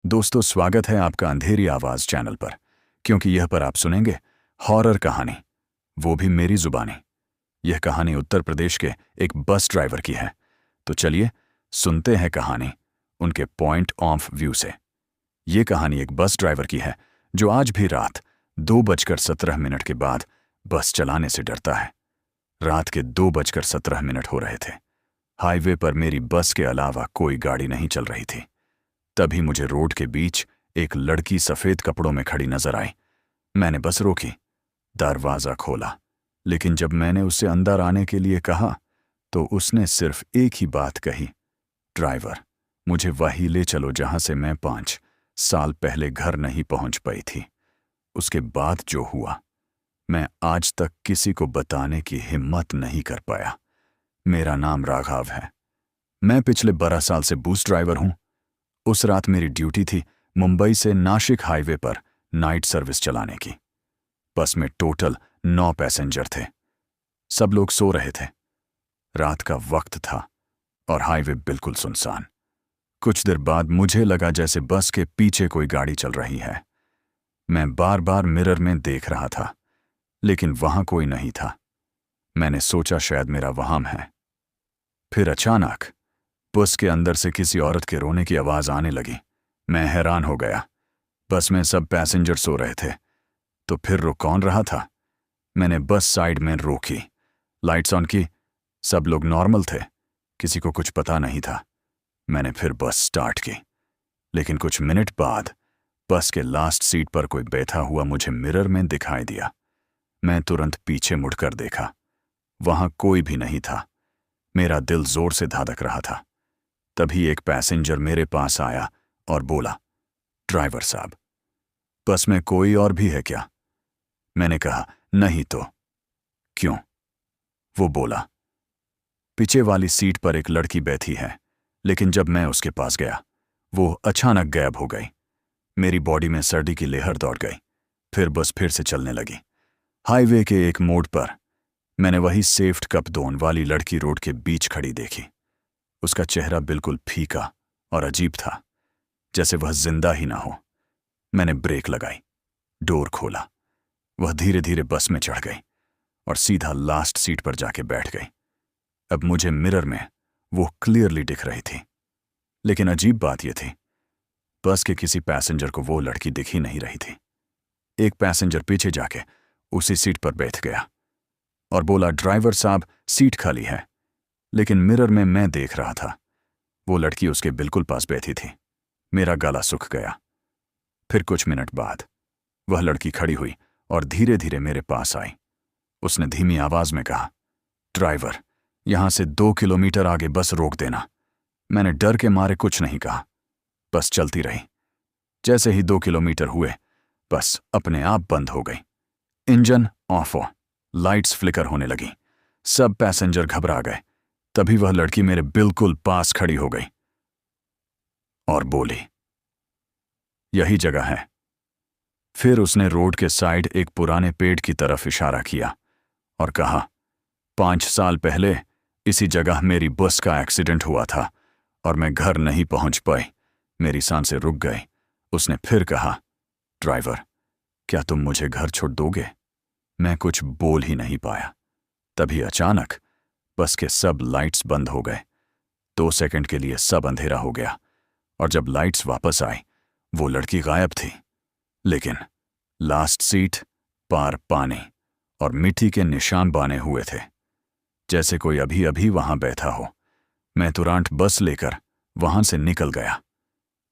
दोस्तों, स्वागत है आपका अंधेरी आवाज चैनल पर। क्योंकि यह पर आप सुनेंगे हॉरर कहानी, वो भी मेरी जुबानी। यह कहानी उत्तर प्रदेश के एक बस ड्राइवर की है। तो चलिए सुनते हैं कहानी उनके पॉइंट ऑफ व्यू से। ये कहानी एक बस ड्राइवर की है जो आज भी रात 2:17 के बाद बस चलाने से डरता है। रात के 2:17 हो रहे थे। हाईवे पर मेरी बस के अलावा कोई गाड़ी नहीं चल रही थी। तभी मुझे रोड के बीच एक लड़की सफेद कपड़ों में खड़ी नजर आई। मैंने बस रोकी, दरवाजा खोला, लेकिन जब मैंने उससे अंदर आने के लिए कहा तो उसने सिर्फ एक ही बात कही, ड्राइवर, मुझे वहीं ले चलो जहां से मैं 5 साल पहले घर नहीं पहुंच पाई थी। उसके बाद जो हुआ, मैं आज तक किसी को बताने की हिम्मत नहीं कर पाया। मेरा नाम राघव है। मैं पिछले 12 साल से बस ड्राइवर हूं। उस रात मेरी ड्यूटी थी मुंबई से नासिक हाईवे पर नाइट सर्विस चलाने की। बस में टोटल 9 पैसेंजर थे। सब लोग सो रहे थे। रात का वक्त था और हाईवे बिल्कुल सुनसान। कुछ देर बाद मुझे लगा जैसे बस के पीछे कोई गाड़ी चल रही है। मैं बार बार मिरर में देख रहा था, लेकिन वहां कोई नहीं था। मैंने सोचा शायद मेरा वहम है। फिर अचानक बस के अंदर से किसी औरत के रोने की आवाज आने लगी। मैं हैरान हो गया। बस में सब पैसेंजर सो रहे थे, तो फिर रुक कौन रहा था? मैंने बस साइड में रोकी, लाइट्स ऑन की। सब लोग नॉर्मल थे, किसी को कुछ पता नहीं था। मैंने फिर बस स्टार्ट की, लेकिन कुछ मिनट बाद बस के लास्ट सीट पर कोई बैठा हुआ मुझे मिरर में दिखाई दिया। मैं तुरंत पीछे मुड़कर देखा, वहां कोई भी नहीं था। मेरा दिल जोर से धड़क रहा था। तभी एक पैसेंजर मेरे पास आया और बोला, ड्राइवर साहब, बस में कोई और भी है क्या? मैंने कहा, नहीं तो। क्यों? वो बोला, पीछे वाली सीट पर एक लड़की बैठी है, लेकिन जब मैं उसके पास गया वो अचानक गायब हो गई। मेरी बॉडी में सर्दी की लहर दौड़ गई। फिर बस फिर से चलने लगी। हाईवे के एक मोड़ पर मैंने वही सेफ्ट कप दोन वाली लड़की रोड के बीच खड़ी देखी। उसका चेहरा बिल्कुल फीका और अजीब था, जैसे वह जिंदा ही ना हो। मैंने ब्रेक लगाई, डोर खोला। वह धीरे धीरे बस में चढ़ गई और सीधा लास्ट सीट पर जाके बैठ गई। अब मुझे मिरर में वो क्लियरली दिख रही थी। लेकिन अजीब बात यह थी, बस के किसी पैसेंजर को वो लड़की दिख ही नहीं रही थी। एक पैसेंजर पीछे जाके उसी सीट पर बैठ गया और बोला, ड्राइवर साहब, सीट खाली है। लेकिन मिरर में मैं देख रहा था, वो लड़की उसके बिल्कुल पास बैठी थी। मेरा गला सूख गया। फिर कुछ मिनट बाद वह लड़की खड़ी हुई और धीरे धीरे मेरे पास आई। उसने धीमी आवाज में कहा, ड्राइवर, यहां से 2 किलोमीटर आगे बस रोक देना। मैंने डर के मारे कुछ नहीं कहा। बस चलती रही। जैसे ही 2 किलोमीटर हुए, बस अपने आप बंद हो गई। इंजन ऑफ हो, लाइट्स फ्लिकर होने लगी। सब पैसेंजर घबरा गए। तभी वह लड़की मेरे बिल्कुल पास खड़ी हो गई और बोली, यही जगह है। फिर उसने रोड के साइड एक पुराने पेड़ की तरफ इशारा किया और कहा, 5 साल पहले इसी जगह मेरी बस का एक्सीडेंट हुआ था और मैं घर नहीं पहुंच पाई। मेरी सांसें रुक गई। उसने फिर कहा, ड्राइवर, क्या तुम मुझे घर छोड़ दोगे? मैं कुछ बोल ही नहीं पाया। तभी अचानक बस के सब लाइट्स बंद हो गए। 2 सेकंड के लिए सब अंधेरा हो गया और जब लाइट्स वापस आई, वो लड़की गायब थी। लेकिन लास्ट सीट पार पानी और मिट्टी के निशान बने हुए थे, जैसे कोई अभी अभी वहां बैठा हो। मैं तुरंत बस लेकर वहां से निकल गया।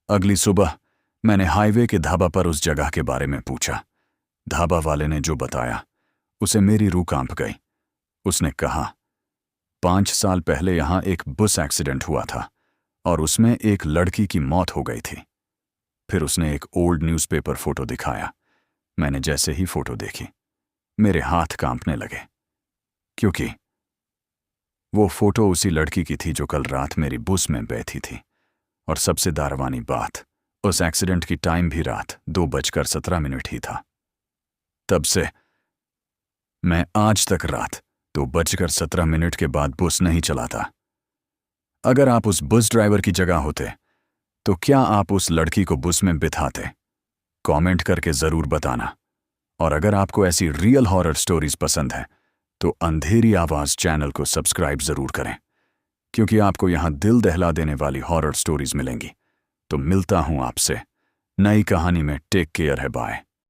अगली सुबह मैंने हाईवे के ढाबा पर उस जगह के बारे में पूछा। ढाबा वाले ने जो बताया उसे मेरी रूह कांप गई। उसने कहा, 5 साल पहले यहां एक बस एक्सीडेंट हुआ था और उसमें एक लड़की की मौत हो गई थी। फिर उसने एक ओल्ड न्यूज़पेपर फोटो दिखाया। मैंने जैसे ही फोटो देखी, मेरे हाथ कांपने लगे, क्योंकि वो फोटो उसी लड़की की थी जो कल रात मेरी बस में बैठी थी। और सबसे दारवानी बात, उस एक्सीडेंट की टाइम भी रात 2:17 ही था। तब से मैं आज तक रात 2:17 के बाद बस नहीं चलाता। अगर आप उस बस ड्राइवर की जगह होते तो क्या आप उस लड़की को बस में बिठाते? कमेंट करके जरूर बताना। और अगर आपको ऐसी रियल हॉरर स्टोरीज पसंद है तो अंधेरी आवाज चैनल को सब्सक्राइब जरूर करें, क्योंकि आपको यहां दिल दहला देने वाली हॉरर स्टोरीज मिलेंगी। तो मिलता हूं आपसे नई कहानी में। टेक केयर है, बाय।